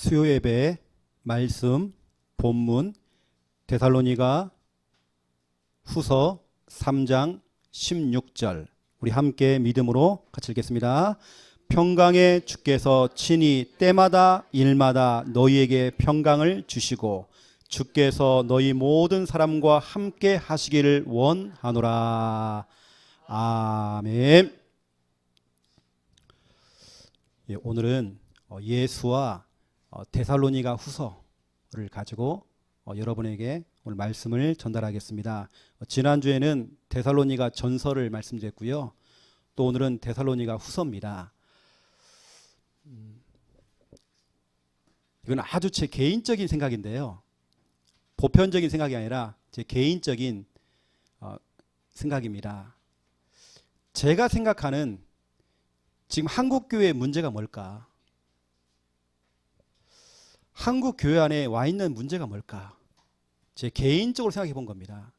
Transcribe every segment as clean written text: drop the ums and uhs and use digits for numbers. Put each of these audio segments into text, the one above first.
수요 예배 말씀 본문 데살로니가 후서 3장 16절 우리 함께 믿음으로 같이 읽겠습니다. 평강의 주께서 친히 때마다 일마다 너희에게 평강을 주시고 주께서 너희 모든 사람과 함께 하시기를 원하노라. 아멘. 오늘은 예수와 데살로니가 후서를 가지고 여러분에게 오늘 말씀을 전달하겠습니다. 지난주에는 데살로니가 전서를 말씀드렸고요. 또 오늘은 데살로니가 후서입니다. 이건 아주 제 개인적인 생각인데요. 보편적인 생각이 아니라 제 개인적인 생각입니다. 제가 생각하는 지금 한국교회의 문제가 뭘까? 한국교회 안에 와 있는 문제가 뭘까? 제 개인적으로 생각해 본 겁니다.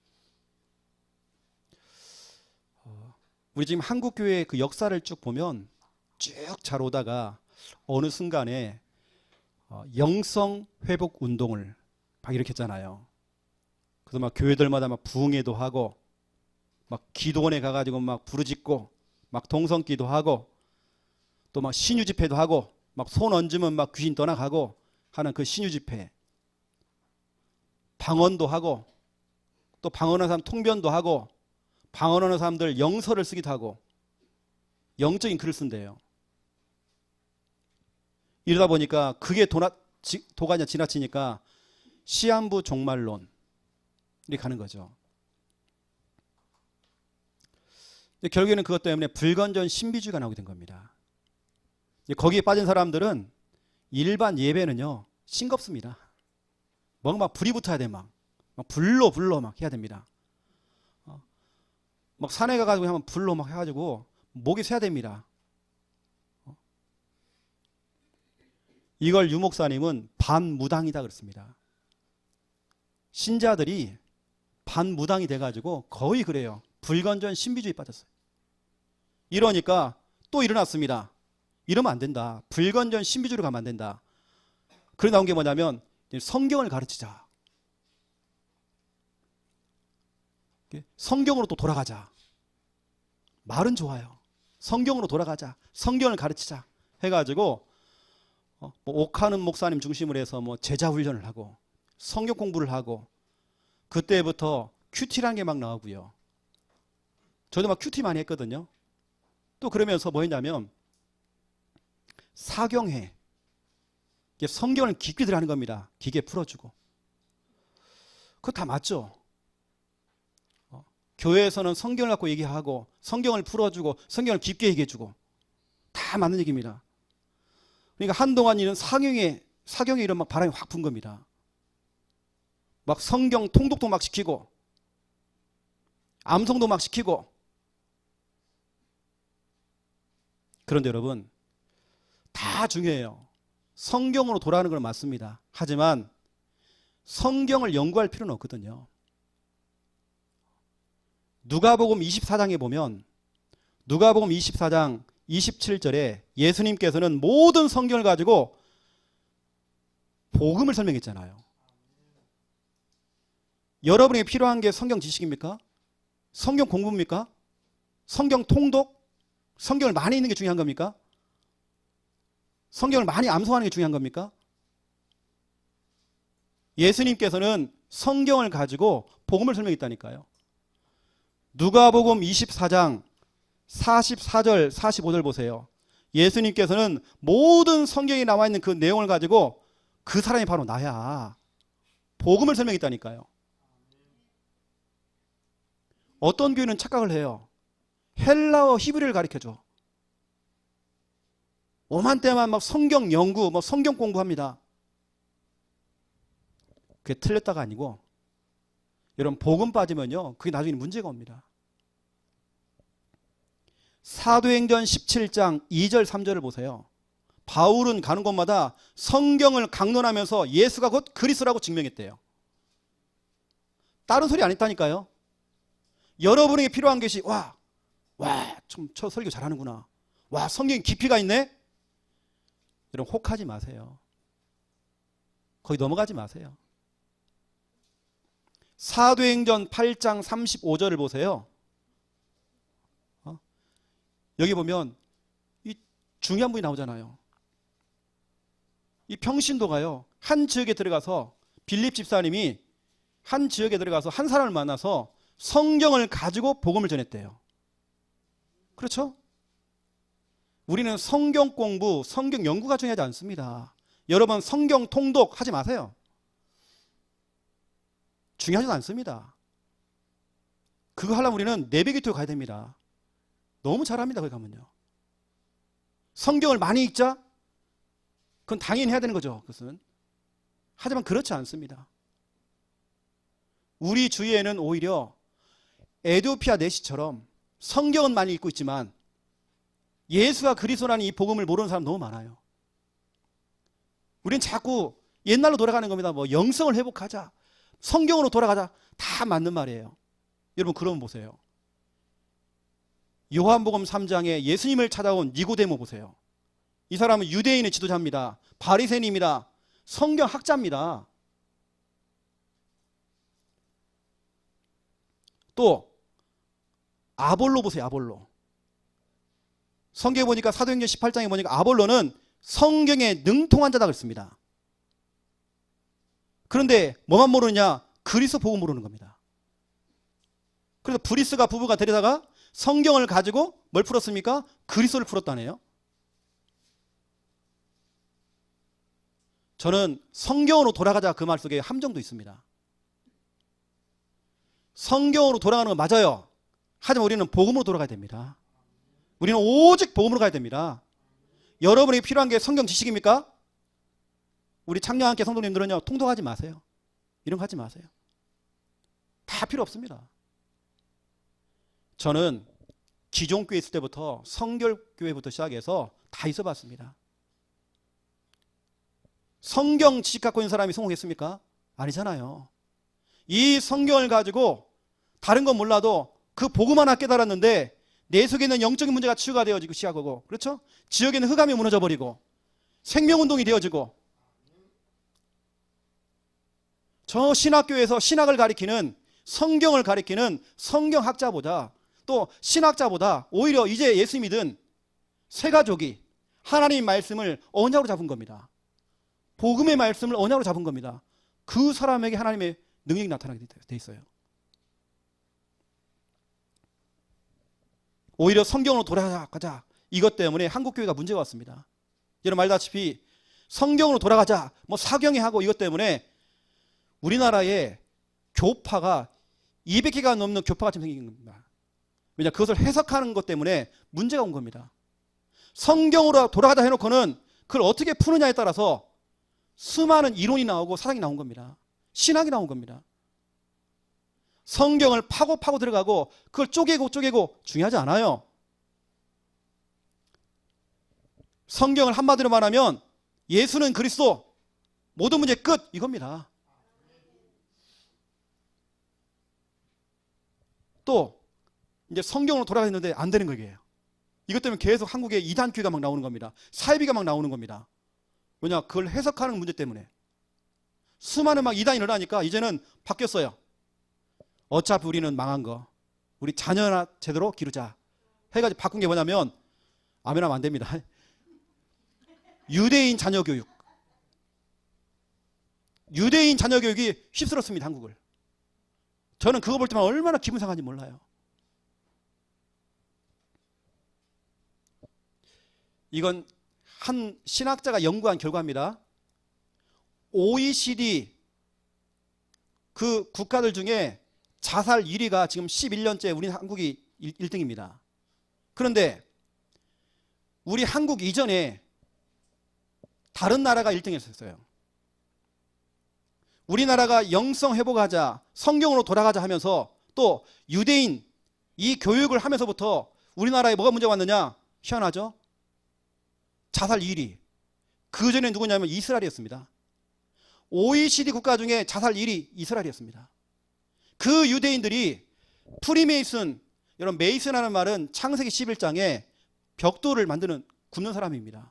우리 지금 한국교회의 그 역사를 쭉 보면 쭉 잘 오다가 어느 순간에 영성 회복 운동을 막 일으켰잖아요. 그래서 막 교회들마다 막 부흥회도 하고 막 기도원에 가가지고 막 부르짖고 막 동성기도 하고 또 막 신유 집회도 하고 막 손 얹으면 막 귀신 떠나가고 하는 그 신유 집회, 방언도 하고 또 방언하는 사람 통변도 하고 방언하는 사람들 영서를 쓰기도 하고 영적인 글을 쓴대요. 이러다 보니까 그게 도가 지나치니까 시한부 종말론이 가는 거죠. 결국에는 그것 때문에 불건전 신비주의가 나오게 된 겁니다. 거기에 빠진 사람들은 일반 예배는요 싱겁습니다. 뭔가 막 불이 붙어야 돼. 막 불로 막 해야 됩니다. 막 산에 가가지고 하면 불로 막 해가지고 목이 새야 됩니다. 이걸 유 목사님은 반무당이다 그랬습니다. 신자들이 반무당이 돼가지고 거의 그래요. 불건전 신비주의 빠졌어요. 이러니까 또 일어났습니다. 이러면 안 된다. 불건전 신비주의로 가면 안 된다. 그래 나온 게 뭐냐면 성경을 가르치자. 성경으로 또 돌아가자. 말은 좋아요. 성경으로 돌아가자. 성경을 가르치자. 해가지고 옥하는 목사님 중심으로 해서 뭐 제자 훈련을 하고 성경 공부를 하고 그때부터 큐티라는 게 막 나오고요. 저도 막 큐티 많이 했거든요. 또 그러면서 뭐 했냐면 사경회, 성경을 깊게 들어가는 겁니다. 깊게 풀어주고. 그거 다 맞죠? 교회에서는 성경을 갖고 얘기하고 성경을 풀어주고 성경을 깊게 얘기해주고 다 맞는 얘기입니다. 그러니까 한동안 이런 사경회 이런 막 바람이 확 분 겁니다. 막 성경 통독도 막 시키고 암송도 막 시키고. 그런데 여러분 다 중요해요. 성경으로 돌아가는 건 맞습니다. 하지만 성경을 연구할 필요는 없거든요. 누가복음 24장에 보면 누가복음 24장 27절에 예수님께서는 모든 성경을 가지고 복음을 설명했잖아요. 여러분에게 필요한 게 성경 지식입니까? 성경 공부입니까? 성경 통독? 성경을 많이 읽는 게 중요한 겁니까? 성경을 많이 암송하는 게 중요한 겁니까? 예수님께서는 성경을 가지고 복음을 설명했다니까요. 누가복음 24장 44절 45절 보세요. 예수님께서는 모든 성경에 나와 있는 그 내용을 가지고 그 사람이 바로 나야. 복음을 설명했다니까요. 어떤 교회는 착각을 해요. 헬라어 히브리를 가르쳐줘. 오만때만 막 성경 연구, 뭐 성경 공부합니다. 그게 틀렸다가 아니고 여러분 복음 빠지면요 그게 나중에 문제가 옵니다. 사도행전 17장 2절 3절을 보세요. 바울은 가는 곳마다 성경을 강론하면서 예수가 곧 그리스도라고 증명했대요. 다른 소리 안 했다니까요. 여러분에게 필요한 것이 참 저 설교 잘하는구나. 성경에 깊이가 있네. 여러분 혹하지 마세요. 거기 넘어가지 마세요. 사도행전 8장 35절을 보세요. 여기 보면 이 중요한 분이 나오잖아요. 이 평신도가요, 한 지역에 들어가서 빌립 집사님이 한 지역에 들어가서 한 사람을 만나서 성경을 가지고 복음을 전했대요. 그렇죠? 우리는 성경 공부, 성경 연구가 중요하지 않습니다. 여러분 성경 통독 하지 마세요. 중요하지 않습니다. 그거 하려면 우리는 내비기토에 가야 됩니다. 너무 잘합니다. 거기 가면요. 성경을 많이 읽자? 그건 당연히 해야 되는 거죠. 그것은. 하지만 그렇지 않습니다. 우리 주위에는 오히려 에디오피아 내시처럼 성경은 많이 읽고 있지만 예수가 그리스도라는 이 복음을 모르는 사람 너무 많아요. 우린 자꾸 옛날로 돌아가는 겁니다. 뭐 영성을 회복하자, 성경으로 돌아가자, 다 맞는 말이에요. 여러분 그러면 보세요. 요한복음 3장에 예수님을 찾아온 니고데모 보세요. 이 사람은 유대인의 지도자입니다. 바리새인입니다. 성경 학자입니다. 또 아볼로 보세요. 아볼로. 성경에 보니까 사도행전 18장에 보니까 아볼로는 성경에 능통한 자다 그랬습니다. 그런데 뭐만 모르느냐? 그리스도 복음 모르는 겁니다. 그래서 브리스가 부부가 데려다가 성경을 가지고 뭘 풀었습니까? 그리스도를 풀었다네요. 저는 성경으로 돌아가자 그 말 속에 함정도 있습니다. 성경으로 돌아가는 건 맞아요. 하지만 우리는 복음으로 돌아가야 됩니다. 우리는 오직 복음으로 가야 됩니다. 여러분이 필요한 게 성경 지식입니까? 우리 창녀함께 성도님들은요, 통독하지 마세요. 이런 거 하지 마세요. 다 필요 없습니다. 저는 기존교회 있을 때부터 성결교회부터 시작해서 다 있어봤습니다. 성경 지식 갖고 있는 사람이 성공했습니까? 아니잖아요. 이 성경을 가지고 다른 건 몰라도 그 복음 하나 깨달았는데 내 속에 있는 영적인 문제가 치유가 되어지고 시작하고, 그렇죠? 지역에 있는 흑암이 무너져버리고 생명운동이 되어지고, 저 신학교에서 신학을 가리키는, 성경을 가리키는 성경학자보다, 또 신학자보다 오히려 이제 예수 믿은 새가족이 하나님의 말씀을 언약으로 잡은 겁니다. 복음의 말씀을 언약으로 잡은 겁니다. 그 사람에게 하나님의 능력이 나타나게 돼 있어요. 오히려 성경으로 돌아가자, 이것 때문에 한국교회가 문제가 왔습니다. 여러분 말다시피 성경으로 돌아가자, 뭐 사경에 하고 이것 때문에 우리나라에 교파가 200개가 넘는 교파가 지금 생긴 겁니다. 왜냐, 그것을 해석하는 것 때문에 문제가 온 겁니다. 성경으로 돌아가자 해놓고는 그걸 어떻게 푸느냐에 따라서 수많은 이론이 나오고 사상이 나온 겁니다. 신학이 나온 겁니다. 성경을 파고 들어가고 그걸 쪼개고 중요하지 않아요. 성경을 한마디로 말하면 예수는 그리스도, 모든 문제 끝, 이겁니다. 또 이제 성경으로 돌아가는데 안 되는 거예요. 이것 때문에 계속 한국에 이단교회가 막 나오는 겁니다. 사이비가 막 나오는 겁니다. 왜냐, 그걸 해석하는 문제 때문에 수많은 막 이단이 일어나니까 이제는 바뀌었어요. 어차피 우리는 망한 거, 우리 자녀나 제대로 기르자 해가지고 바꾼 게 뭐냐면, 아멘하면 안 됩니다. 유대인 자녀 교육. 유대인 자녀 교육이 휩쓸었습니다, 한국을. 저는 그거 볼 때만 얼마나 기분 상한지 몰라요. 이건 한 신학자가 연구한 결과입니다. OECD 그 국가들 중에 자살 1위가 지금 11년째 우리 한국이 1등입니다. 그런데 우리 한국 이전에 다른 나라가 1등했었어요. 우리나라가 영성 회복하자, 성경으로 돌아가자 하면서 또 유대인 이 교육을 하면서부터 우리나라에 뭐가 문제가 왔느냐? 희한하죠? 자살 1위. 그 전에 누구냐면 이스라엘이었습니다. OECD 국가 중에 자살 1위 이스라엘이었습니다. 그 유대인들이 프리메이슨, 여러분 메이슨이라는 말은 창세기 11장에 벽돌을 굽는 사람입니다.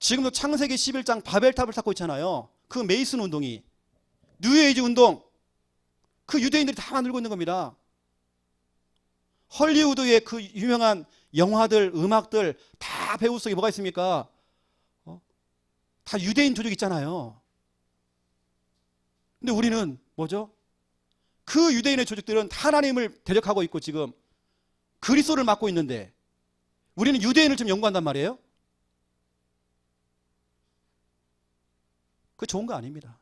지금도 창세기 11장 바벨탑을 쌓고 있잖아요. 그 메이슨 운동이, 뉴에이지 운동, 그 유대인들이 다 만들고 있는 겁니다. 헐리우드의 그 유명한 영화들, 음악들 다 배우 속에 뭐가 있습니까? 다 유대인 조직 있잖아요. 근데 우리는 뭐죠? 그 유대인의 조직들은 하나님을 대적하고 있고 지금 그리스도를 맡고 있는데 우리는 유대인을 좀 연구한단 말이에요? 그거 좋은 거 아닙니다.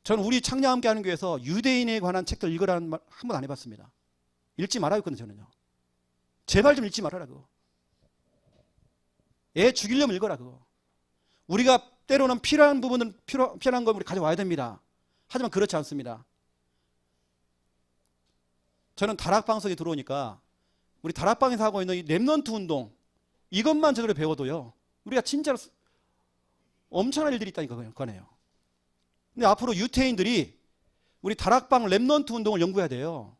저는 우리 창녕 함께 하는 교회에서 유대인에 관한 책들 읽으라는 말 한 번 안 해봤습니다. 읽지 말아요, 했거든요, 저는요. 제발 좀 읽지 말아라, 그거. 애 죽이려면 읽어라, 그거. 우리가 때로는 필요한 부분은 필요한 걸 우리 가져와야 됩니다. 하지만 그렇지 않습니다. 저는 다락방 속에 들어오니까 우리 다락방에서 하고 있는 이 렘넌트 운동, 이것만 제대로 배워도요, 우리가 진짜로 엄청난 일들이 있다니까, 그거네요. 근데 앞으로 유태인들이 우리 다락방 렘넌트 운동을 연구해야 돼요.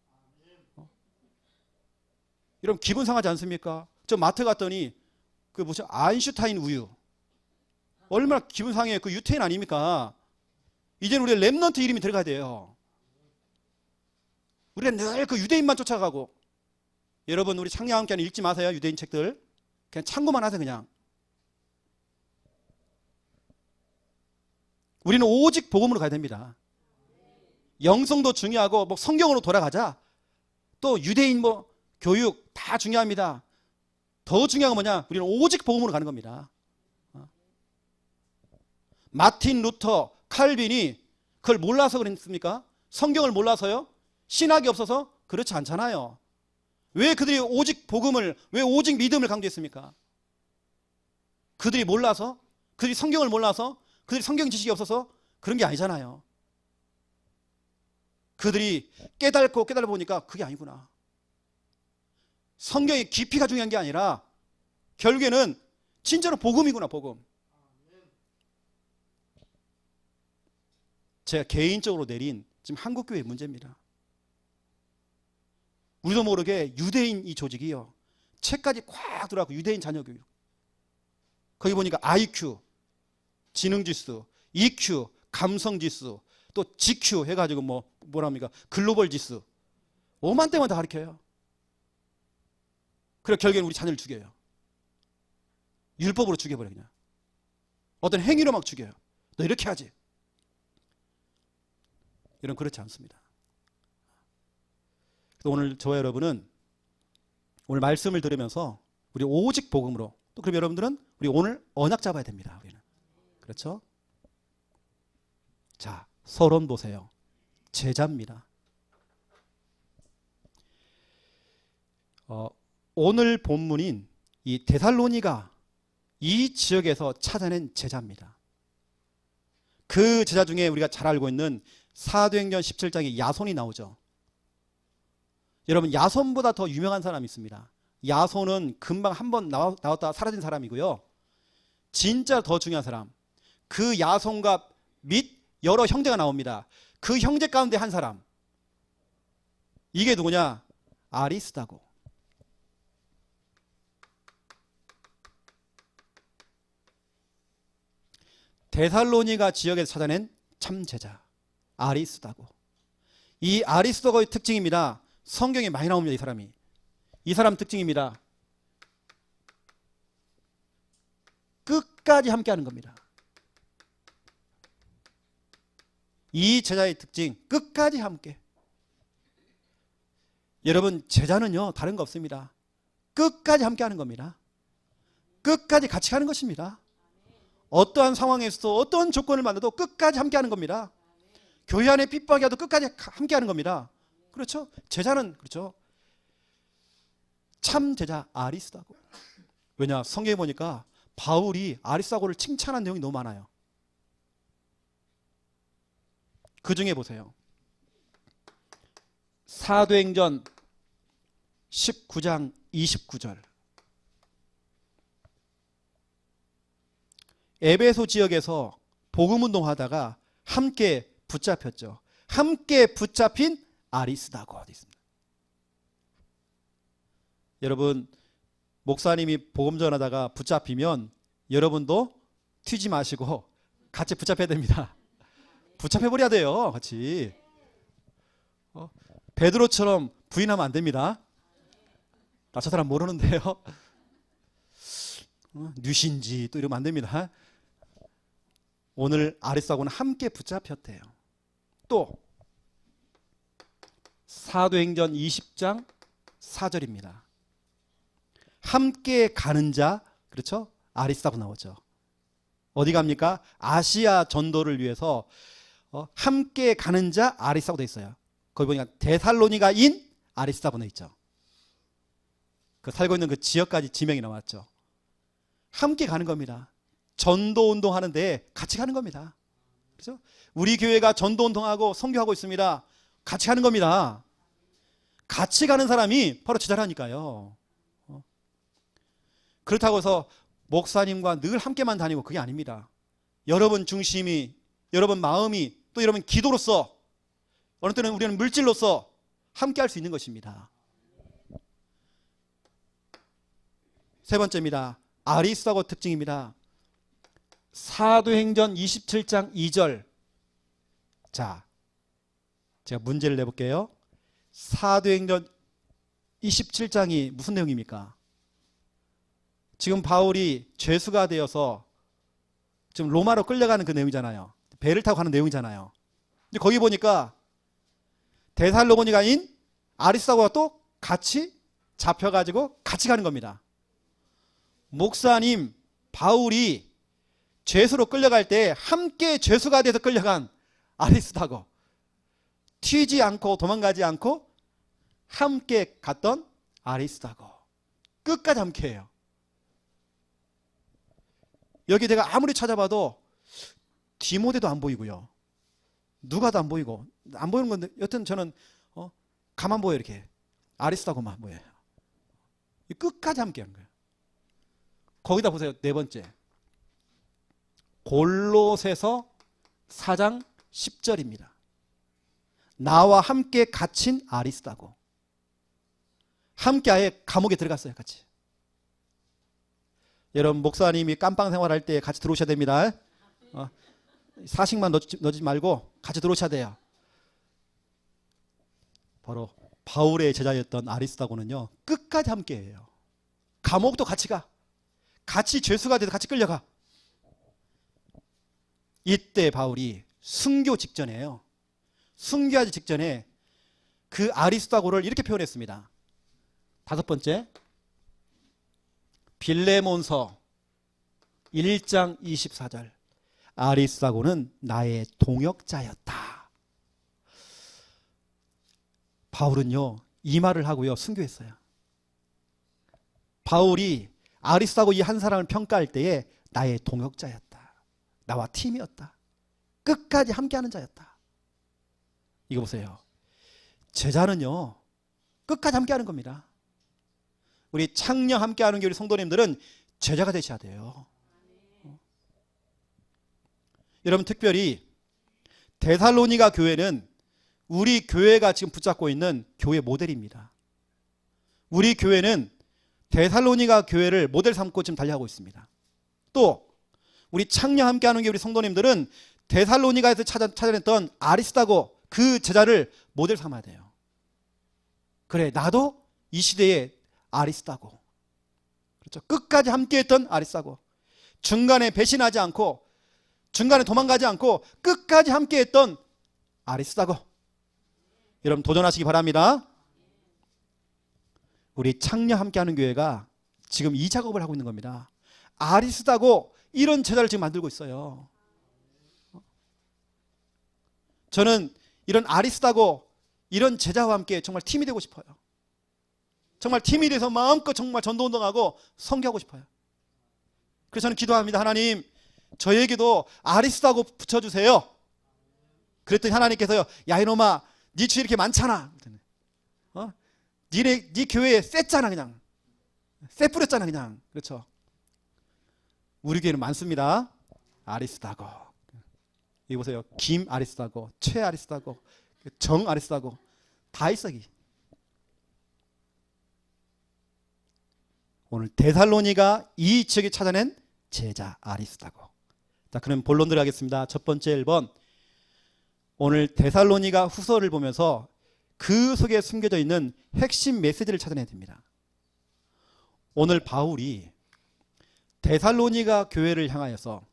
여러분 기분 상하지 않습니까? 저 마트 갔더니 그 무슨 아인슈타인 우유, 얼마나 기분 상해요. 그 유태인 아닙니까? 이제는 우리 렘넌트 이름이 들어가야 돼요. 우리가 늘 그 유대인만 쫓아가고. 여러분 우리 창녕 함께하는 읽지 마세요, 유대인 책들. 그냥 참고만 하세요, 그냥. 우리는 오직 복음으로 가야 됩니다. 영성도 중요하고 뭐 성경으로 돌아가자. 또 유대인 뭐 교육 다 중요합니다. 더 중요한 건 뭐냐? 우리는 오직 복음으로 가는 겁니다. 마틴 루터, 칼빈이 그걸 몰라서 그랬습니까? 성경을 몰라서요? 신학이 없어서? 그렇지 않잖아요. 왜 그들이 오직 복음을, 왜 오직 믿음을 강조했습니까? 그들이 몰라서? 그들이 성경을 몰라서? 그들이 성경 지식이 없어서? 그런 게 아니잖아요. 그들이 깨닫고 보니까 그게 아니구나. 성경의 깊이가 중요한 게 아니라 결국에는 진짜로 복음이구나, 복음. 제가 개인적으로 내린 지금 한국교회의 문제입니다. 우리도 모르게 유대인 이 조직이요, 책까지 꽉 들어가고 유대인 자녀교육. 거기 보니까 IQ, 지능지수, EQ, 감성지수, 또 GQ 해가지고 뭐랍니까? 글로벌 지수. 5만 대만 다 가르쳐요. 그래 결국에는 우리 자녀를 죽여요. 율법으로 죽여버려, 그냥. 어떤 행위로 막 죽여요. 너 이렇게 하지. 이런 그렇지 않습니다. 그래서 오늘 저와 여러분은 오늘 말씀을 들으면서 우리 오직 복음으로, 또 그럼 여러분들은 우리 오늘 언약 잡아야 됩니다. 우리는. 그렇죠? 자, 서론 보세요. 제자입니다. 오늘 본문인 이 데살로니가 이 지역에서 찾아낸 제자입니다. 그 제자 중에 우리가 잘 알고 있는 사도행전 17장에 야손이 나오죠. 여러분 야손보다 더 유명한 사람이 있습니다. 야손은 금방 한번 나왔다 사라진 사람이고요. 진짜 더 중요한 사람, 그 야손과 및 여러 형제가 나옵니다. 그 형제 가운데 한 사람, 이게 누구냐? 아리스다고. 데살로니가 지역에서 찾아낸 참제자 아리스다고. 이 아리스도가의 특징입니다. 성경에 많이 나옵니다. 이 사람 특징입니다. 끝까지 함께하는 겁니다. 이 제자의 특징, 끝까지 함께. 여러분 제자는요 다른 거 없습니다. 끝까지 함께하는 겁니다. 끝까지 같이 가는 것입니다. 어떠한 상황에서도 어떤 조건을 만나도 끝까지 함께하는 겁니다. 교회 안에 핍박이 와도 끝까지 함께하는 겁니다. 그렇죠? 제자는 그렇죠. 참 제자 아리스다고. 왜냐? 성경에 보니까 바울이 아리스다고를 칭찬한 내용이 너무 많아요. 그 중에 보세요. 사도행전 19장 29절. 에베소 지역에서 복음운동 하다가 함께 붙잡혔죠. 함께 붙잡힌 아리스다고 어디 있습니다. 여러분 목사님이 복음 전하다가 붙잡히면 여러분도 튀지 마시고 같이 붙잡혀야 됩니다. 붙잡혀버려야 돼요. 같이. 베드로처럼 부인하면 안 됩니다. 나 저 사람 모르는데요. 뉴신지 또 이러면 안 됩니다. 오늘 아리스하고는 함께 붙잡혔대요. 또 사도행전 20장 4절입니다. 함께 가는 자, 그렇죠? 아리스하고 나오죠. 어디 갑니까? 아시아 전도를 위해서 함께 가는 자 아리스하고 돼 있어요. 거기 보니까 데살로니가인 아리스하고 돼 있죠. 그 살고 있는 그 지역까지 지명이 나왔죠. 함께 가는 겁니다. 전도 운동하는데 같이 가는 겁니다. 그렇죠? 우리 교회가 전도 운동하고 선교하고 있습니다. 같이 가는 겁니다. 같이 가는 사람이 바로 제자라니까요. 그렇다고 해서 목사님과 늘 함께만 다니고 그게 아닙니다. 여러분 중심이, 여러분 마음이, 또 여러분 기도로서, 어느 때는 우리는 물질로서 함께 할 수 있는 것입니다. 세 번째입니다. 아리스하고 특징입니다. 사도행전 27장 2절. 자, 제가 문제를 내볼게요. 사도행전 27장이 무슨 내용입니까? 지금 바울이 죄수가 되어서 지금 로마로 끌려가는 그 내용이잖아요. 배를 타고 가는 내용이잖아요. 근데 거기 보니까 데살로니가인 아리스하고가 또 같이 잡혀가지고 같이 가는 겁니다. 목사님 바울이 죄수로 끌려갈 때 함께 죄수가 돼서 끌려간 아리스하고 튀지 않고 도망가지 않고 함께 갔던 아리스하고 끝까지 함께해요. 여기 내가 아무리 찾아봐도 디모데도 안 보이고요. 누가도 안 보이고 안 보이는 건데 여튼 저는 가만 보여 이렇게 아리스하고만 보여요. 끝까지 함께한 거예요. 거기다 보세요. 네 번째 골로새서 4장 10절입니다. 나와 함께 갇힌 아리스하고 함께 아예 감옥에 들어갔어요. 같이. 여러분 목사님이 깜빵 생활할 때 같이 들어오셔야 됩니다. 사식만 넣지 말고 같이 들어오셔야 돼요. 바로 바울의 제자였던 아리스하고는요 끝까지 함께해요. 감옥도 같이 가. 같이 죄수가 돼서 같이 끌려가. 이때 바울이 순교 직전이에요. 순교하기 직전에 그 아리스하고를 이렇게 표현했습니다. 다섯 번째 빌레몬서 1장 24절. 아리스하고는 나의 동역자였다. 바울은요 이 말을 하고요 순교했어요. 바울이 아리스하고 이 한 사람을 평가할 때에 나의 동역자였다. 나와 팀이었다. 끝까지 함께하는 자였다. 이거 보세요. 제자는요 끝까지 함께하는 겁니다. 우리 창녕 함께하는 교회 성도님들은 제자가 되셔야 돼요. 여러분 특별히 데살로니가 교회는 우리 교회가 지금 붙잡고 있는 교회 모델입니다. 우리 교회는 데살로니가 교회를 모델 삼고 지금 달려가고 있습니다. 또 우리 창녕 함께하는 교회 우리 성도님들은 데살로니가에서 찾아냈던 아리스하고 그 제자를 모델 삼아야 돼요. 그래 나도 이 시대에 아리스하고 그렇죠. 끝까지 함께했던 아리스하고 중간에 배신하지 않고 중간에 도망가지 않고 끝까지 함께했던 아리스하고 여러분 도전하시기 바랍니다. 우리 창녕 함께하는 교회가 지금 이 작업을 하고 있는 겁니다. 아리스하고 이런 제자를 지금 만들고 있어요. 저는 이런 아리스하고 이런 제자와 함께 정말 팀이 되고 싶어요. 정말 팀이 돼서 마음껏 정말 전도운동하고 선교하고 싶어요. 그래서 저는 기도합니다. 하나님 저에게도 아리스하고 붙여주세요. 그랬더니 하나님께서요 야 이놈아 네 주위 이렇게 많잖아. 네 교회에 셌잖아 그냥. 쎄 뿌렸잖아 그냥. 그렇죠. 우리 교회는 많습니다. 아리스하고 여기 보세요. 김 아리스하고 최 아리스하고 정 아리스하고 다 있어. 오늘 데살로니가 이 지역에 찾아낸 제자 아리스하고 자, 그럼 본론 들어가겠습니다. 첫 번째 1번. 오늘 데살로니가 후서를 보면서 그 속에 숨겨져 있는 핵심 메시지를 찾아내야 됩니다. 오늘 바울이 데살로니가 교회를 향하여서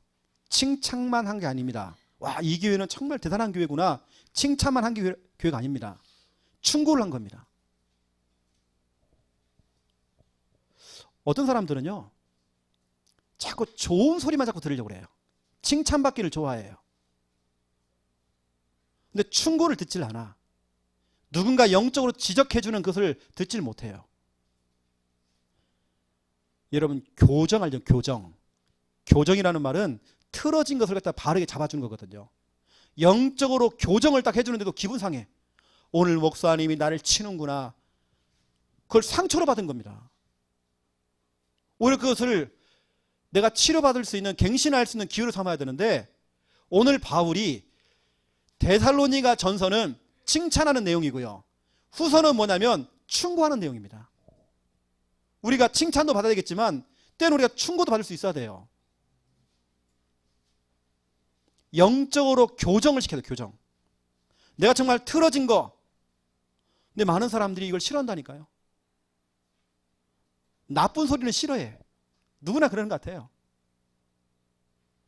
칭찬만 한 게 아닙니다. 와, 이 교회는 정말 대단한 교회구나. 칭찬만 한 교회가 아닙니다. 충고를 한 겁니다. 어떤 사람들은요, 자꾸 좋은 소리만 자꾸 들으려고 그래요. 칭찬받기를 좋아해요. 근데 충고를 듣질 않아. 누군가 영적으로 지적해주는 것을 듣질 못해요. 여러분, 교정 알죠? 교정. 교정이라는 말은 틀어진 것을 갖다 바르게 잡아주는 거거든요. 영적으로 교정을 딱 해주는데도 기분 상해. 오늘 목사님이 나를 치는구나. 그걸 상처로 받은 겁니다. 오히려 그것을 내가 치료받을 수 있는, 갱신할 수 있는 기회로 삼아야 되는데, 오늘 바울이 데살로니가 전서는 칭찬하는 내용이고요, 후서는 뭐냐면 충고하는 내용입니다. 우리가 칭찬도 받아야 되겠지만 때는 우리가 충고도 받을 수 있어야 돼요. 영적으로 교정을 시켜야 돼요. 교정. 내가 정말 틀어진 거. 근데 많은 사람들이 이걸 싫어한다니까요. 나쁜 소리는 싫어해. 누구나 그러는 것 같아요.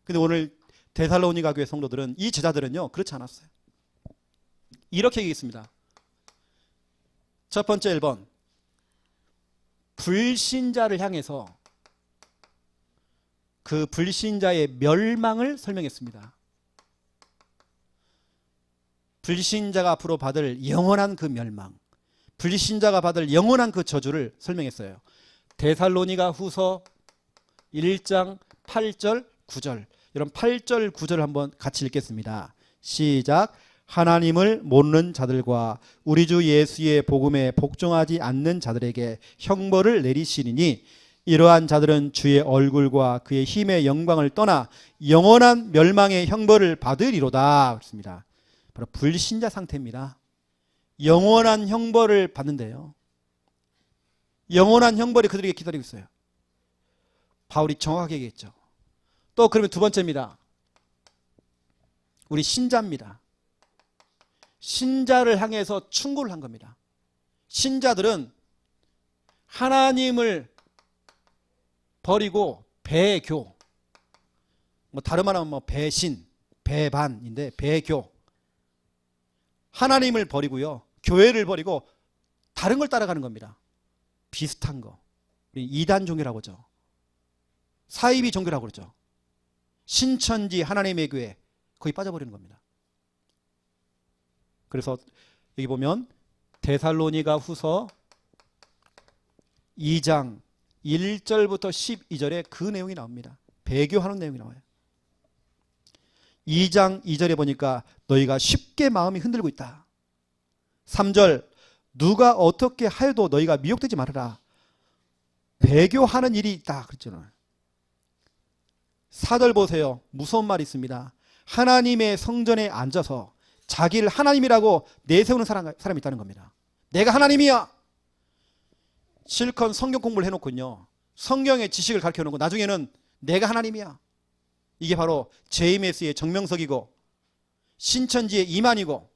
근데 오늘 데살로니가 교회 성도들은, 이 제자들은요, 그렇지 않았어요. 이렇게 얘기했습니다. 첫 번째 1번. 불신자를 향해서 그 불신자의 멸망을 설명했습니다. 불신자가 앞으로 받을 영원한 그 멸망, 불신자가 받을 영원한 그 저주를 설명했어요. 데살로니가 후서 1장 8절 9절. 여러분 8절 9절을 한번 같이 읽겠습니다. 시작. 하나님을 모르는 자들과 우리 주 예수의 복음에 복종하지 않는 자들에게 형벌을 내리시리니 이러한 자들은 주의 얼굴과 그의 힘의 영광을 떠나 영원한 멸망의 형벌을 받으리로다. 그렇습니다. 바로 불신자 상태입니다. 영원한 형벌을 받는데요. 영원한 형벌이 그들에게 기다리고 있어요. 바울이 정확하게 얘기했죠. 또 그러면 두 번째입니다. 우리 신자입니다. 신자를 향해서 충고를 한 겁니다. 신자들은 하나님을 버리고 배교, 뭐 다른 말하면 뭐 배신, 배반인데 배교. 하나님을 버리고요, 교회를 버리고 다른 걸 따라가는 겁니다. 비슷한 거. 이단 종교라고 하죠. 사이비 종교라고 그러죠. 신천지 하나님의 교회, 거기 빠져버리는 겁니다. 그래서 여기 보면 데살로니가 후서 2장 1절부터 12절에 그 내용이 나옵니다. 배교하는 내용이 나와요. 2장 2절에 보니까 너희가 쉽게 마음이 흔들고 있다. 3절 누가 어떻게 하여도 너희가 미혹되지 말아라. 배교하는 일이 있다 그랬잖아요. 4절 보세요. 무서운 말이 있습니다. 하나님의 성전에 앉아서 자기를 하나님이라고 내세우는 사람이 있다는 겁니다. 내가 하나님이야. 실컷 성경 공부를 해놓고요, 성경의 지식을 가르쳐놓고 나중에는 내가 하나님이야. 이게 바로 JMS의 정명석이고 신천지의 이만이고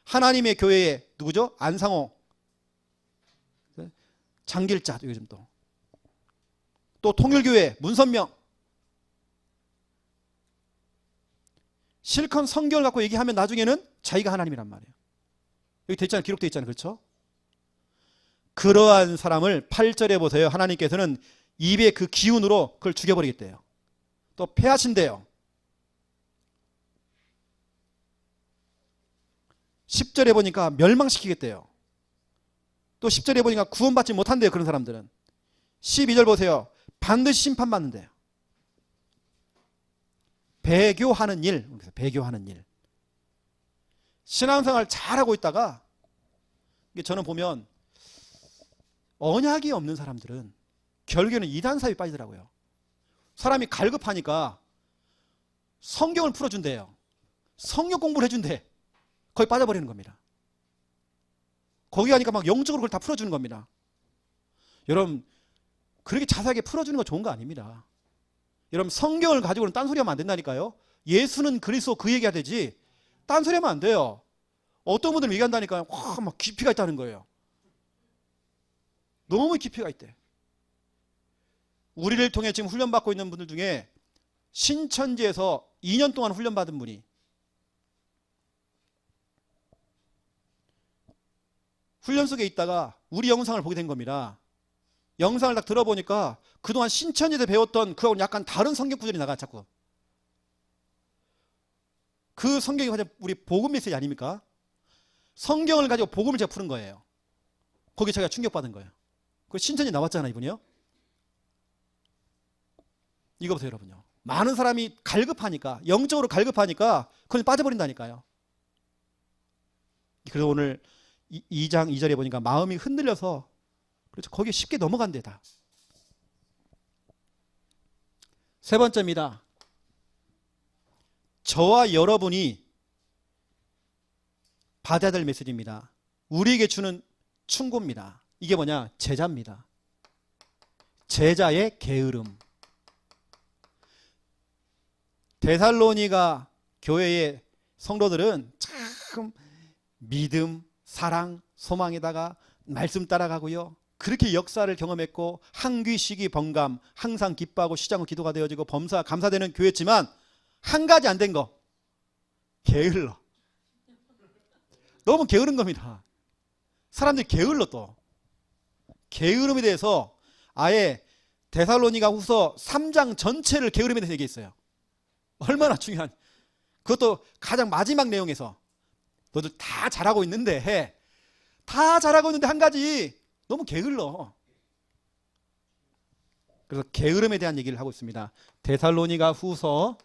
하나님의 교회의 누구죠? 안상호, 장길자, 요즘 또 통일교회 문선명. 실컷 성경을 갖고 얘기하면 나중에는 자기가 하나님이란 말이에요. 여기 됐잖아요. 기록되어 있잖아요. 그렇죠? 그러한 사람을 8절에 보세요. 하나님께서는 입의 그 기운으로 그걸 죽여버리겠대요. 또 패하신대요. 10절에 보니까 멸망시키겠대요. 또 10절에 보니까 구원받지 못한대요. 그런 사람들은. 12절 보세요. 반드시 심판받는대요. 배교하는 일, 배교하는 일. 신앙생활 잘하고 있다가 저는 보면 언약이 없는 사람들은 결국에는 이단 사이에 빠지더라고요. 사람이 갈급하니까 성경을 풀어준대요. 성경 공부를 해준대. 거기 빠져버리는 겁니다. 거기 가니까 막 영적으로 그걸 다 풀어주는 겁니다. 여러분, 그렇게 자세하게 풀어주는 거 좋은 거 아닙니다. 여러분 성경을 가지고는 딴소리 하면 안 된다니까요. 예수는 그리스도 그 얘기해야 되지 딴소리 하면 안 돼요. 어떤 분들은 얘기한다니까요. 와, 막 깊이가 있다는 거예요. 너무 깊이가 있대. 우리를 통해 지금 훈련받고 있는 분들 중에 신천지에서 2년 동안 훈련받은 분이 훈련 속에 있다가 우리 영상을 보게 된 겁니다. 영상을 딱 들어보니까 그동안 신천지에서 배웠던 그하고는 약간 다른 성경 구절이 나가 자꾸. 그 성경이 가장 우리 복음 메시지 아닙니까? 성경을 가지고 복음을 제가 푸는 거예요. 거기 제가 충격받은 거예요. 그 신천지 나왔잖아요, 이분이요. 이거 보세요, 여러분요. 많은 사람이 갈급하니까, 영적으로 갈급하니까 그건 빠져버린다니까요. 그래서 오늘 2장 2절에 보니까 마음이 흔들려서 그렇죠. 거기에 쉽게 넘어간대다. 세 번째입니다. 저와 여러분이 받아야 될 메시지입니다. 우리에게 주는 충고입니다. 이게 뭐냐? 제자입니다. 제자의 게으름. 데살로니가 교회의 성도들은 참 믿음, 사랑, 소망에다가 말씀 따라가고요. 그렇게 역사를 경험했고 한귀, 시기, 번감, 항상 기뻐하고 시장은 기도가 되어지고 범사, 감사되는 교회였지만 한 가지 안 된 거, 게을러. 너무 게으른 겁니다. 사람들이 게을러 또. 게으름에 대해서 아예 데살로니가 후서 3장 전체를 게으름에 대해서 얘기했어요. 얼마나 중요한, 그것도 가장 마지막 내용에서 너들 다 잘하고 있는데 다 잘하고 있는데 한 가지 너무 게을러. 그래서 게으름에 대한 얘기를 하고 있습니다. 데살로니가 후서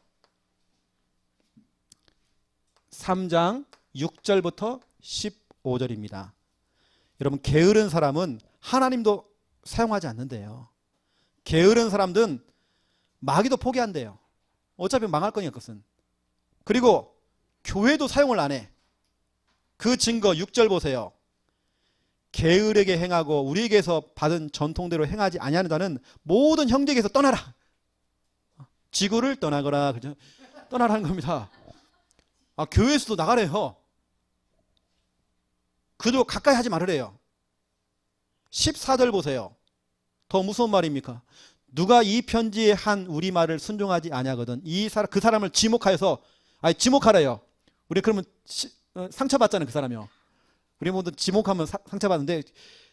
3장 6절부터 15절입니다. 여러분 게으른 사람은 하나님도 사용하지 않는데요. 게으른 사람들은 마귀도 포기한대요. 어차피 망할 거니까 그것은. 그리고 교회도 사용을 안 해. 그 증거 6절 보세요. 게으르게 행하고 우리에게서 받은 전통대로 행하지 아니하는 자는 모든 형제에게서 떠나라. 지구를 떠나거라. 그죠? 떠나라는 겁니다. 아, 교회에서도 나가래요. 그도 가까이 하지 말으래요. 14절 보세요. 더 무서운 말입니까? 누가 이 편지에 한 우리 말을 순종하지 아니하거든 그 사람을 지목하여서, 아니 지목하래요. 우리 그러면 상처받잖아요, 그 사람이요. 우리 모두 지목하면 상처받는데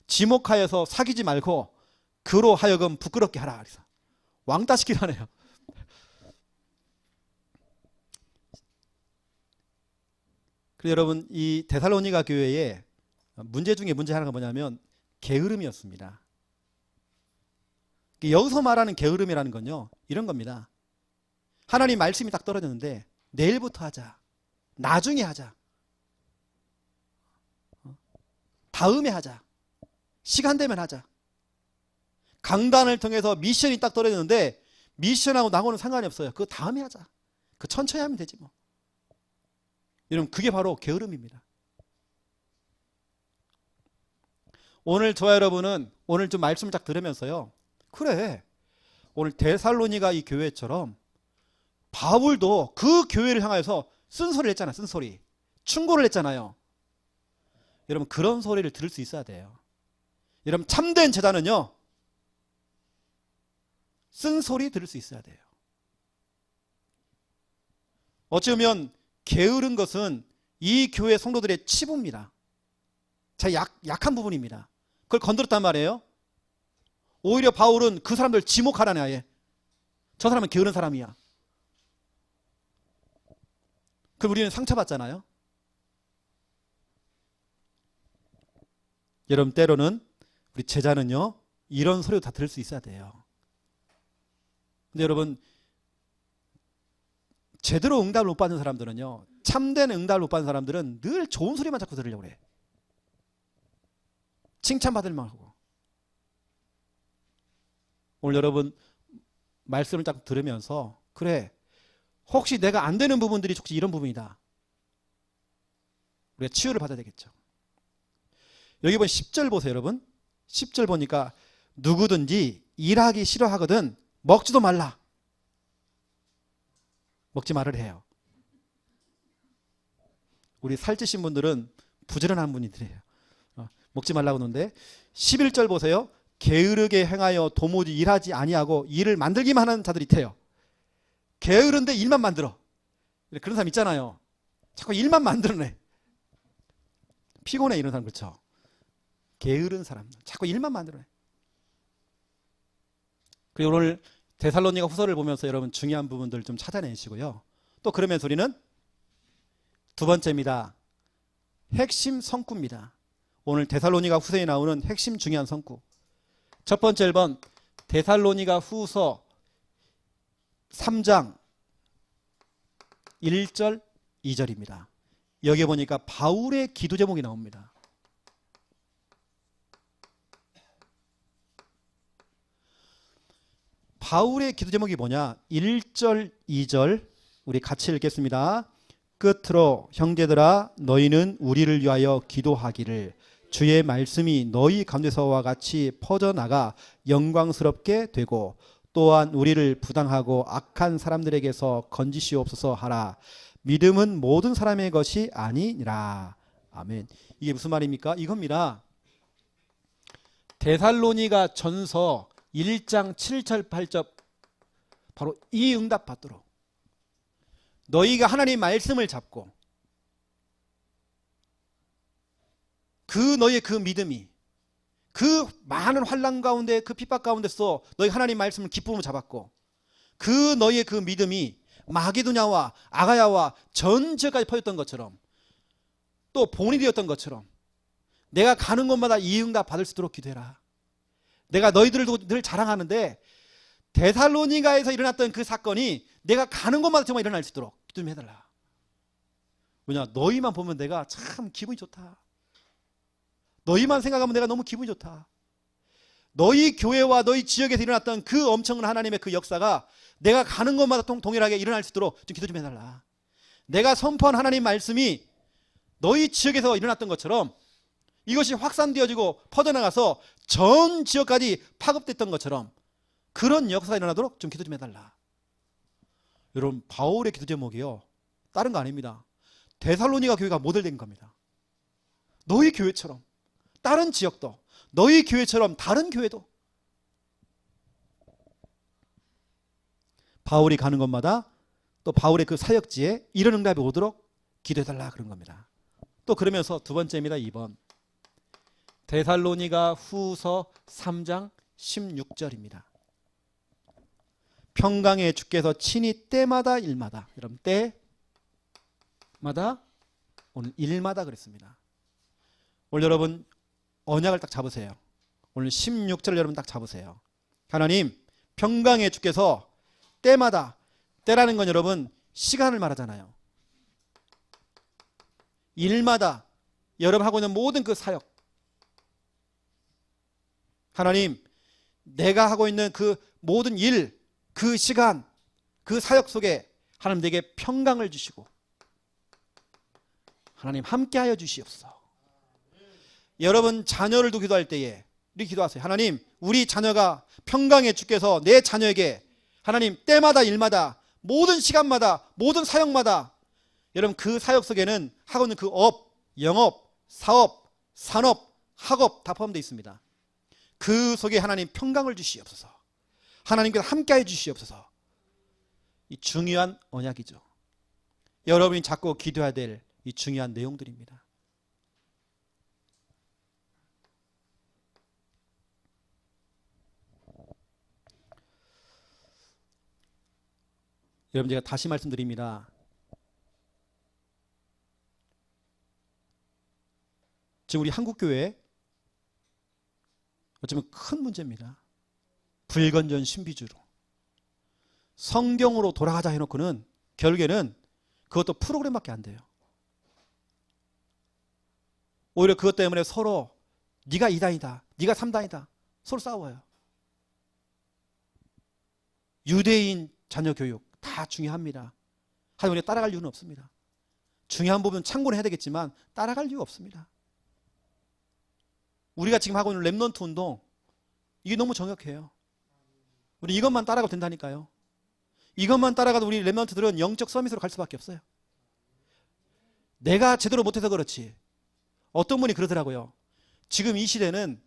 지목하여서 사귀지 말고 그로 하여금 부끄럽게 하라. 그래서 왕따 시키라네요. 그래서 여러분 이 데살로니가 교회에 문제 중에 문제 하나가 뭐냐면 게으름이었습니다. 여기서 말하는 게으름이라는 건요 이런 겁니다. 하나님 말씀이 딱 떨어졌는데 내일부터 하자, 나중에 하자, 다음에 하자, 시간 되면 하자. 강단을 통해서 미션이 딱 떨어졌는데 미션하고 나하고는 상관이 없어요. 그거 다음에 하자, 그 천천히 하면 되지 뭐. 여러분 그게 바로 게으름입니다. 오늘 저와 여러분은 오늘 좀 말씀을 딱 들으면서요, 그래 오늘 데살로니가 이 교회처럼 바울도 그 교회를 향해서 쓴소리를 했잖아요. 쓴소리, 충고를 했잖아요. 여러분 그런 소리를 들을 수 있어야 돼요. 여러분 참된 제자는요 쓴소리 들을 수 있어야 돼요. 어찌 보면 게으른 것은 이 교회 성도들의 치부입니다. 자, 약한 부분입니다. 그걸 건드렸단 말이에요. 오히려 바울은 그 사람들 지목하라네. 아예 저 사람은 게으른 사람이야. 그럼 우리는 상처받잖아요. 여러분 때로는 우리 제자는요 이런 소리도 다 들을 수 있어야 돼요. 근데 여러분 제대로 응답을 못 받는 사람들은요, 참된 응답을 못 받는 사람들은 늘 좋은 소리만 자꾸 들으려고 그래. 칭찬받을 만하고. 오늘 여러분 말씀을 딱 들으면서 그래 혹시 내가 안 되는 부분들이 혹시 이런 부분이다, 우리가 치유를 받아야 되겠죠. 여기 보면 10절 보세요. 여러분 10절 보니까 누구든지 일하기 싫어하거든 먹지도 말라. 먹지 말을 해요. 우리 살찌신 분들은 부지런한 분들이에요. 먹지 말라고 하는데 11절 보세요. 게으르게 행하여 도무지 일하지 아니하고 일을 만들기만 하는 자들이 있대요. 게으른데 일만 만들어. 그런 사람 있잖아요. 자꾸 일만 만들어내. 피곤해 이런 사람. 그렇죠. 게으른 사람 자꾸 일만 만들어내. 그리고 오늘 데살로니가 후서를 보면서 여러분 중요한 부분들 좀 찾아내시고요. 또 그러면서 우리는 두 번째입니다. 핵심 성구입니다. 오늘 데살로니가 후서에 나오는 핵심 중요한 성구. 첫 번째 1번 데살로니가 후서 3장 1절 2절입니다. 여기 보니까 바울의 기도 제목이 나옵니다. 바울의 기도 제목이 뭐냐? 1절 2절 우리 같이 읽겠습니다. 끝으로 형제들아 너희는 우리를 위하여 기도하기를 주의 말씀이 너희 가운데서와 같이 퍼져나가 영광스럽게 되고 또한 우리를 부당하고 악한 사람들에게서 건지시옵소서 하라. 믿음은 모든 사람의 것이 아니니라. 아멘. 이게 무슨 말입니까? 이겁니다. 데살로니가 전서 1장 7절 8절 바로 이 응답 받도록 너희가 하나님의 말씀을 잡고 그 너희의 그 믿음이 그 많은 환난 가운데 그 핍박 가운데서 너희 하나님 말씀을 기쁨으로 잡았고 그 너희의 그 믿음이 마게도냐와 아가야와 전 지역까지 퍼졌던 것처럼 또 본이 되었던 것처럼 내가 가는 곳마다 이 응답 받을 수 있도록 기도해라. 내가 너희들을 늘 자랑하는데 데살로니가에서 일어났던 그 사건이 내가 가는 곳마다 정말 일어날 수 있도록 기도 좀 해달라. 왜냐 너희만 보면 내가 참 기분이 좋다. 너희만 생각하면 내가 너무 기분이 좋다. 너희 교회와 너희 지역에서 일어났던 그 엄청난 하나님의 그 역사가 내가 가는 곳마다 동일하게 일어날 수 있도록 좀 기도 좀 해달라. 내가 선포한 하나님 말씀이 너희 지역에서 일어났던 것처럼 이것이 확산되어지고 퍼져나가서 전 지역까지 파급됐던 것처럼 그런 역사가 일어나도록 좀 기도 좀 해달라. 여러분 바울의 기도 제목이요 다른 거 아닙니다. 데살로니가 교회가 모델된 겁니다. 너희 교회처럼 다른 지역도 너희 교회처럼 다른 교회도 바울이 가는 곳마다 또 바울의 그 사역지에 이런 응답이 오도록 기도해달라 그런 겁니다. 또 그러면서 두 번째입니다. 2번 데살로니가 후서 3장 16절입니다. 평강의 주께서 친히 때마다 일마다 여러분 때마다 오늘 일마다 그랬습니다. 오늘 여러분 언약을 딱 잡으세요. 오늘 16절 여러분 딱 잡으세요. 하나님 평강의 주께서 때마다 때라는 건 여러분 시간을 말하잖아요. 일마다 여러분 하고 있는 모든 그 사역 하나님 내가 하고 있는 그 모든 일 그 시간 그 사역 속에 하나님 내게 평강을 주시고 하나님 함께하여 주시옵소서. 여러분 자녀를 두고 기도할 때에 우리 기도하세요. 하나님 우리 자녀가 평강의 주께서 내 자녀에게 하나님 때마다 일마다 모든 시간마다 모든 사역마다 여러분 그 사역 속에는 하고 있는 그 업, 영업, 사업, 산업, 학업 다 포함되어 있습니다. 그 속에 하나님 평강을 주시옵소서. 하나님께서 함께해 주시옵소서. 이 중요한 언약이죠. 여러분이 자꾸 기도해야 될 이 중요한 내용들입니다. 여러분 제가 다시 말씀드립니다. 지금 우리 한국교회 어쩌면 큰 문제입니다. 불건전 신비주의로 성경으로 돌아가자 해놓고는 결국에는 그것도 프로그램밖에 안 돼요. 오히려 그것 때문에 서로 네가 2단이다 네가 3단이다 서로 싸워요. 유대인 자녀 교육 다 중요합니다. 하지만 우리가 따라갈 이유는 없습니다. 중요한 부분 참고는 해야 되겠지만 따라갈 이유가 없습니다. 우리가 지금 하고 있는 렘넌트 운동 이게 너무 정확해요. 우리 이것만 따라가도 된다니까요. 이것만 따라가도 우리 렘넌트들은 영적 서밋으로 갈 수밖에 없어요. 내가 제대로 못해서 그렇지. 어떤 분이 그러더라고요. 지금 이 시대는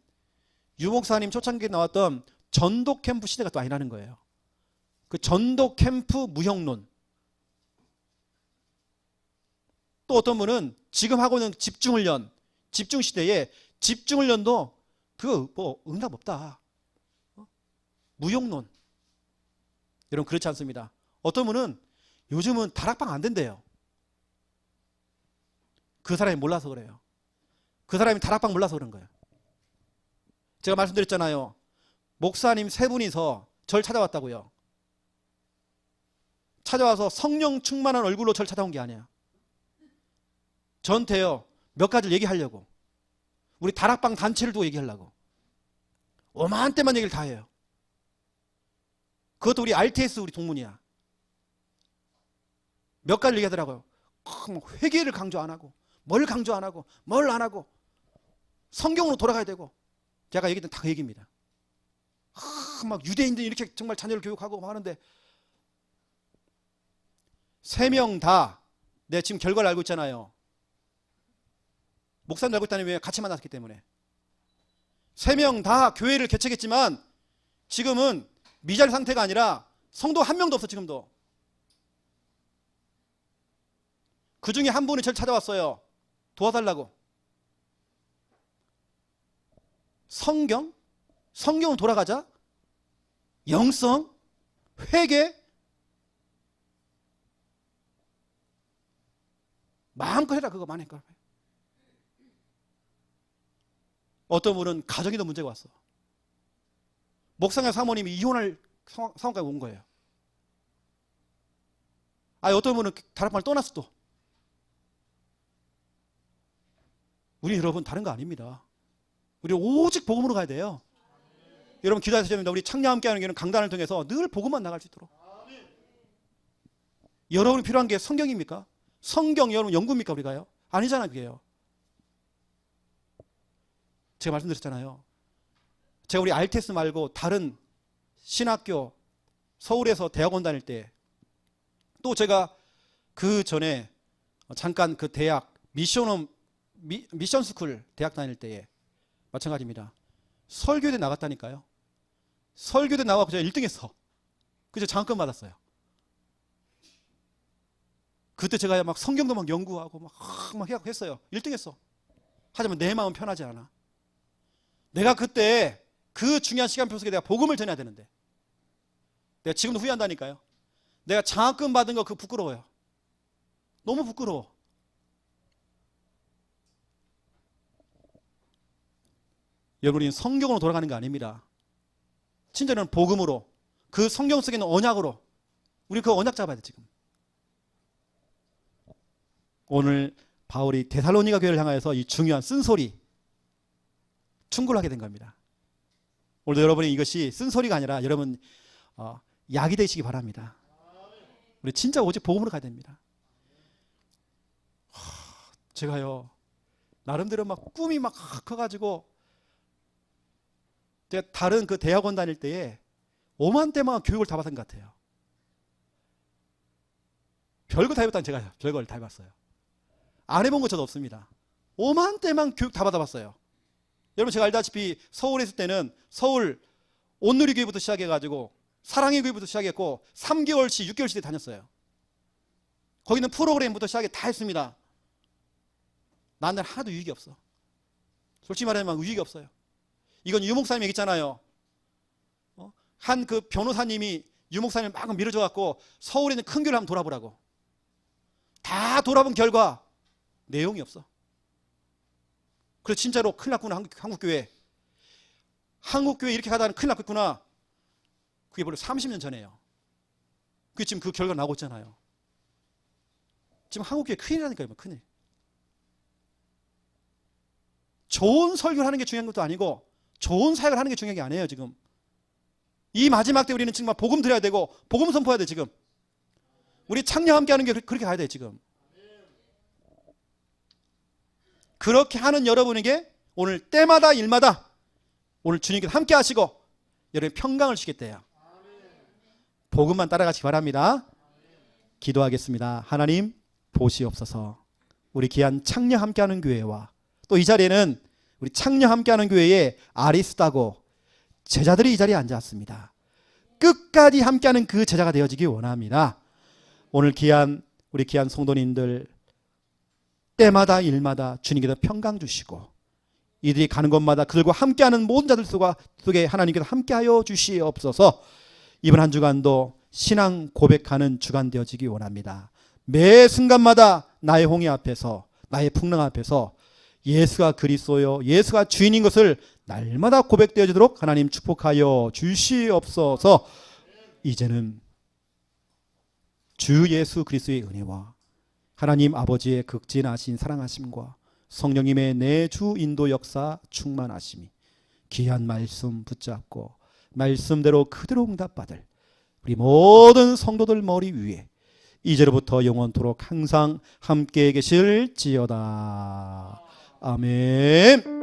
유목사님 초창기에 나왔던 전도 캠프 시대가 또 아니라는 거예요. 그 전도 캠프 무형론. 또 어떤 분은 지금 하고 있는 집중훈련, 집중시대에 집중훈련도 그거 뭐 응답 없다. 무용론. 여러분 그렇지 않습니다. 어떤 분은 요즘은 다락방 안 된대요. 그 사람이 몰라서 그래요. 그 사람이 다락방 몰라서 그런 거예요. 제가 말씀드렸잖아요. 목사님 세 분이서 절 찾아왔다고요. 찾아와서 성령 충만한 얼굴로 절 찾아온 게 아니야. 저한테요 몇 가지를 얘기하려고. 우리 다락방 단체를 두고 얘기하려고. 오만 때만 얘기를 다 해요. 그것도 우리 RTS 우리 동문이야. 몇 가지를 얘기하더라고요. 회개를 강조 안 하고 뭘 강조 안 하고 뭘 안 하고 성경으로 돌아가야 되고. 제가 얘기했던 다 그 얘기입니다. 막 유대인들 이렇게 정말 자녀를 교육하고 막 하는데 3명 다 내 지금 결과를 알고 있잖아요. 목사님 알고 있다니 왜 같이 만났기 때문에. 3명 다 교회를 개척했지만 지금은 미자리 상태가 아니라 성도 한 명도 없어. 지금도. 그 중에 한 분이 저를 찾아왔어요. 도와달라고. 성경으로 돌아가자. 영성, 회개, 마음껏 해라. 그거 마음껏. 어떤 분은 가정에도 문제가 왔어. 목사님 사모님이 이혼할 상황까지 온 거예요. 어떤 분은 다락방을 떠났어 또. 우리 여러분 다른 거 아닙니다. 우리 오직 복음으로 가야 돼요. 여러분 기도하셔야 됩니다. 우리 창녀 함께하는 교회는 강단을 통해서 늘 복음만 나갈 수 있도록. 여러분이 필요한 게 성경입니까? 성경 여러분 연구입니까 우리가요? 아니잖아요. 그게요. 제가 말씀드렸잖아요. 제가 우리 RTS 말고 다른 신학교 서울에서 대학원 다닐 때 또 제가 그 전에 잠깐 그 대학 미션스쿨 대학 다닐 때에 마찬가지입니다. 설교대 나갔다니까요. 설교대 나가고 제가 1등 했어. 그래서 장학금 받았어요. 그때 제가 막 성경도 막 연구하고 막 해갖고 했어요. 1등 했어. 하지만 내 마음은 편하지 않아. 내가 그때 그 중요한 시간표 속에 내가 복음을 전해야 되는데 내가 지금도 후회한다니까요. 내가 장학금 받은 거 그거 부끄러워요. 너무 부끄러워. 여러분이 성경으로 돌아가는 게 아닙니다. 진짜는 복음으로 그 성경 속에 있는 언약으로 우리 그 언약 잡아야 돼. 지금 오늘 바울이 데살로니가 교회를 향하여서 이 중요한 쓴소리 충고를 하게 된 겁니다. 오늘도 여러분이 이것이 쓴소리가 아니라 여러분 약이 되시기 바랍니다. 우리 진짜 오직 복음으로 가야 됩니다. 제가요 나름대로 막 꿈이 막 커가지고 제가 다른 그 대학원 다닐 때에 5만 대만 교육을 다 받은 것 같아요. 별거 다 해봤다는 제가 별걸 다 해봤어요. 안 해본 거 저도 없습니다. 5만 대만 교육 다 받아봤어요. 여러분 제가 알다시피 서울에 있을 때는 서울 온누리교회부터 시작해가지고 사랑의 교회부터 시작했고 3개월씩 6개월씩 다녔어요. 거기는 프로그램부터 시작해 다 했습니다. 나는 하나도 유익이 없어. 솔직히 말하면 유익이 없어요. 이건 유목사님 얘기했잖아요. 한 그 변호사님이 유목사님을 막 밀어줘갖고 서울에 있는 큰 교회를 한번 돌아보라고. 다 돌아본 결과 내용이 없어. 그래서 진짜로 큰일 났구나. 한국교회. 한국교회 이렇게 가다가 큰일 났겠구나. 그게 벌써 30년 전에요. 그게 지금 그 결과가 나오고 있잖아요. 지금 한국교회 큰일이라니까요. 큰일. 좋은 설교를 하는 게 중요한 것도 아니고 좋은 사역을 하는 게 중요한 게 아니에요. 지금 이 마지막 때 우리는 지금 복음 드려야 되고 복음 선포해야 돼. 지금 우리 창녀 함께 하는 게 그렇게 가야 돼. 지금 그렇게 하는 여러분에게 오늘 때마다 일마다 오늘 주님께서 함께 하시고 여러분의 평강을 주시겠대요. 복음만 따라가시기 바랍니다. 기도하겠습니다. 하나님 보시옵소서. 우리 귀한 창녀 함께하는 교회와 또 이 자리에는 우리 창녀 함께하는 교회에 아리스다고 제자들이 이 자리에 앉았습니다. 끝까지 함께하는 그 제자가 되어지기 원합니다. 오늘 우리 귀한 성도님들 때마다 일마다 주님께서 평강 주시고 이들이 가는 곳마다 그들과 함께하는 모든 자들 속에 하나님께서 함께하여 주시옵소서. 이번 한 주간도 신앙 고백하는 주간 되어지기 원합니다. 매 순간마다 나의 홍해 앞에서 나의 풍랑 앞에서 예수가 그리스도요 예수가 주인인 것을 날마다 고백되어지도록 하나님 축복하여 주시옵소서. 이제는 주 예수 그리스도의 은혜와 하나님 아버지의 극진하신 사랑하심과 성령님의 내 주 인도 역사 충만하심이 귀한 말씀 붙잡고 말씀대로 그대로 응답받을 우리 모든 성도들 머리 위에 이제로부터 영원토록 항상 함께 계실지어다. 아멘.